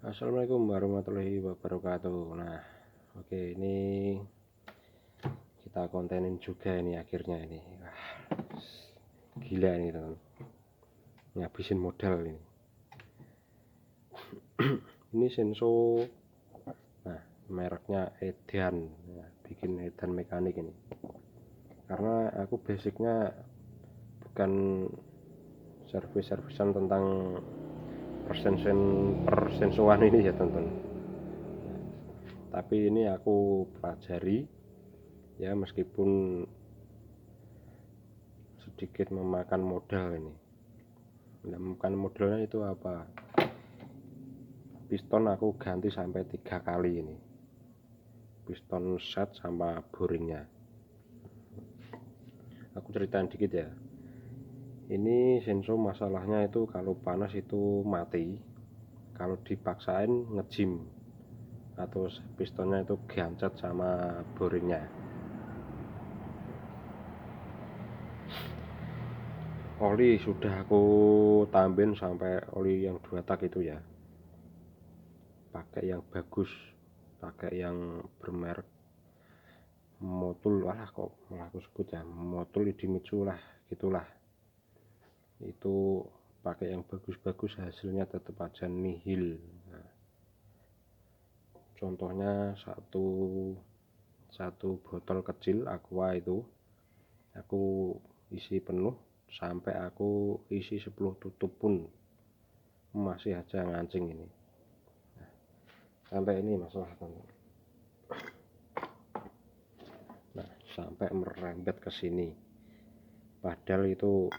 Assalamualaikum warahmatullahi wabarakatuh. Nah, oke, ini kita kontenin juga ini akhirnya ini. Wah, gila ini teman, ngabisin modal ini. Ini Senso, nah mereknya Edan, nah, bikin Edan mekanik ini. Karena aku basicnya bukan servis-servisan tentang persensoan ini ya teman-teman. Tapi ini aku pelajari ya, meskipun sedikit memakan modal ini. Memakan modalnya itu apa? Piston aku ganti sampai 3 kali ini, piston set sama boringnya. Aku ceritain dikit ya. Ini Senso masalahnya itu kalau panas itu mati, kalau dipaksain ngejim atau pistonnya itu gancet sama boringnya. Oli sudah aku tambahin sampai oli yang 2 tak itu ya, pakai yang bagus, pakai yang bermerek Motul. Alah kok malah aku sebut ya, Motul Idemitsu lah gitulah. Itu pakai yang bagus-bagus, hasilnya tetap aja nihil. Nah, contohnya satu botol kecil aqua itu aku isi penuh sampai aku isi 10 tutup pun masih aja ngancing ini. Nah, sampai ini masalah teman. Nah, sampai merembet ke sini, padahal itu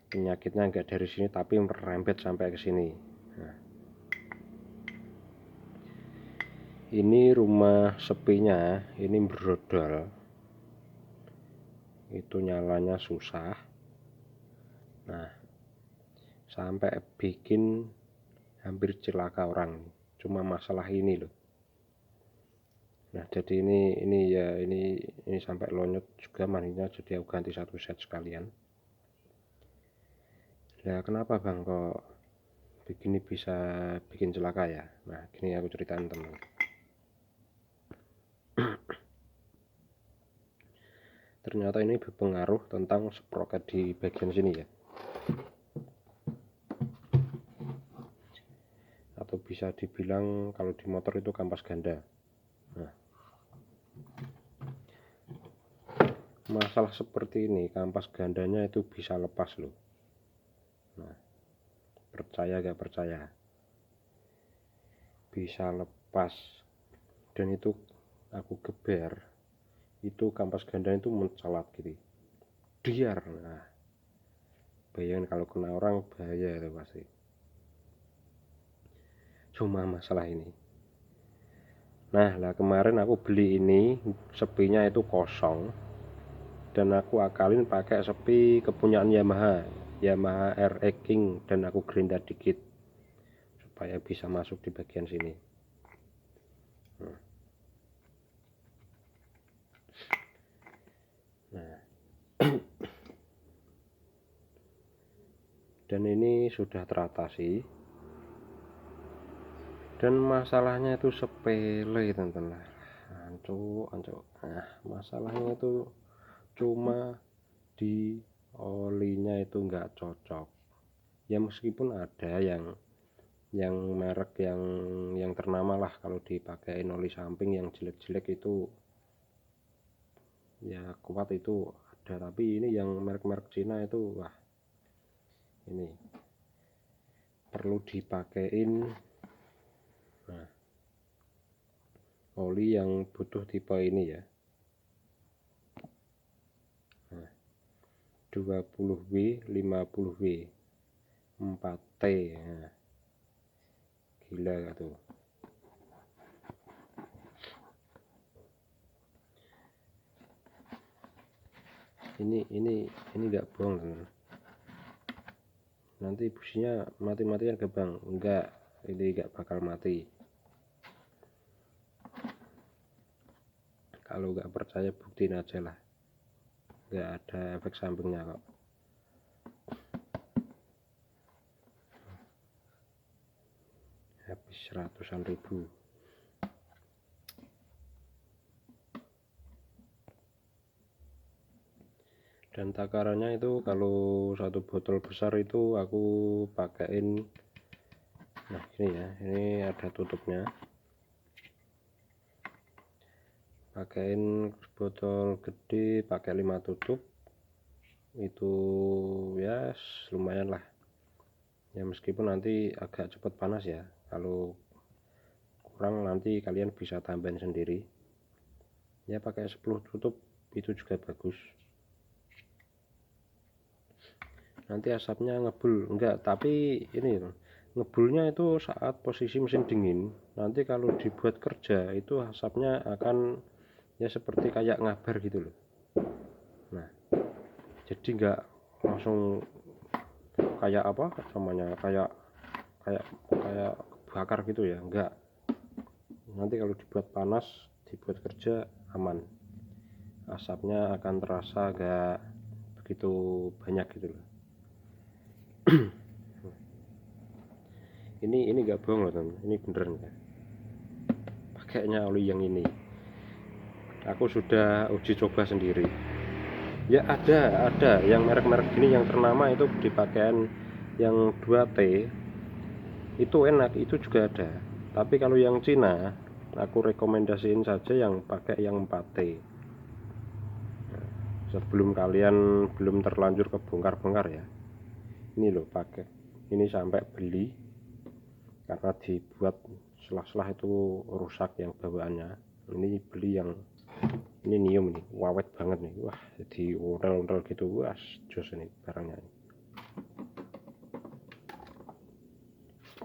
penyakitnya enggak dari sini tapi merembet sampai ke sini. Nah, ini rumah sepinya ini brodol, itu nyalanya susah. Nah, sampai bikin hampir celaka orang cuma masalah ini loh. Nah, jadi ini sampai lonyot juga maninya, jadi aku ganti satu set sekalian. Nah, kenapa bang kok begini bisa bikin celaka ya? Nah, gini aku ceritain teman. Ternyata ini berpengaruh tentang sprocket di bagian sini ya, atau bisa dibilang kalau di motor itu kampas ganda. Nah, masalah seperti ini kampas gandanya itu bisa lepas loh. Nah, percaya gak percaya, bisa lepas. Dan itu aku geber, itu kampas gandanya itu mencelat gitu, diar. Nah, bayangin kalau kena orang bahaya itu pasti. Cuma masalah ini. Nah, lah kemarin aku beli ini, sepinya itu kosong, dan aku akalin pakai sepi kepunyaan Yamaha RX King, dan aku gerinda dikit supaya bisa masuk di bagian sini. Nah, dan ini sudah teratasi, dan masalahnya itu sepele teman-teman. Ancuk. Nah, masalahnya itu cuma di olinya itu nggak cocok ya, meskipun ada yang merek yang ternama lah, kalau dipakein oli samping yang jelek-jelek itu ya kuat itu ada, tapi ini yang merek-merek Cina itu wah, ini perlu dipakein. Nah, oli yang butuh tipe ini ya, 20W 50W 4T. Nah, gila gak tuh. Ini nggak bohong teman. Nanti businya mati-matian ke bang? Enggak, ini nggak bakal mati. Kalau nggak percaya buktiin aja lah, nggak ada efek sampingnya kok. habis ratusan ribu. Dan takarannya itu kalau satu botol besar itu aku pakein, nah ini ya, ini ada tutupnya, pakein botol gede pakai 5 tutup itu ya lumayan lah ya, meskipun nanti agak cepat panas ya, kalau kurang nanti kalian bisa tambahin sendiri ya, pakai 10 tutup itu juga bagus. Nanti asapnya ngebul enggak, tapi ini ngebulnya itu saat posisi mesin dingin. Nanti kalau dibuat kerja itu asapnya akan ya seperti kayak ngabar gitu loh. Nah, jadi enggak langsung kayak apa namanya, kayak bakar gitu ya, enggak. Nanti kalau dibuat panas, dibuat kerja aman, asapnya akan terasa agak begitu banyak gitu loh. ini enggak bohong loh teman, ini beneran ya, pakainya oli yang ini aku sudah uji coba sendiri ya. Ada yang merek-merek gini yang ternama itu dipakaian yang 2T itu enak, itu juga ada. Tapi kalau yang Cina aku rekomendasiin saja yang pakai yang 4T. Nah, sebelum kalian belum terlanjur kebongkar-bongkar ya, ini loh pakai ini sampai beli karena dibuat selah-selah itu rusak yang bawaannya. Ini beli yang ini Nium nih, wawet banget nih, wah jadi ondel-ondel gitu, wah jos ini barangnya.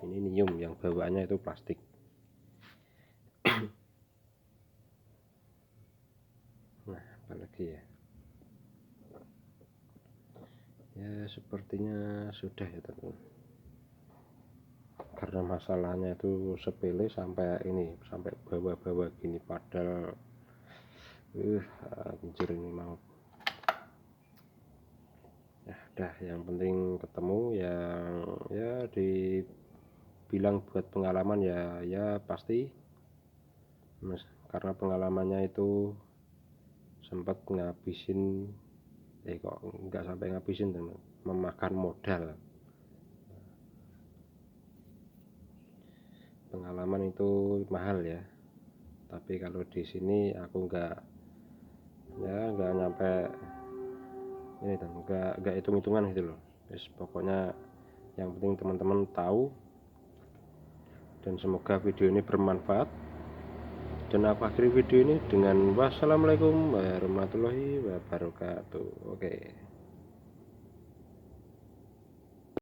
Ini Nium yang bawaannya itu plastik. Nah apalagi ya, ya sepertinya sudah ya teman, karena masalahnya itu sepele sampai ini, sampai bawa-bawa gini, padahal anjir ini mau ya udah, yang penting ketemu yang ya dibilang buat pengalaman ya pasti karena pengalamannya itu sempat ngabisin kok nggak sampai ngabisin teman, memakan modal. Pengalaman itu mahal ya, tapi kalau di sini aku nggak nyampe ini dan nggak hitung-hitungan gitu loh. Pokoknya yang penting teman-teman tahu, dan semoga video ini bermanfaat. Dan aku akhiri video ini dengan wassalamualaikum warahmatullahi wabarakatuh. Oke.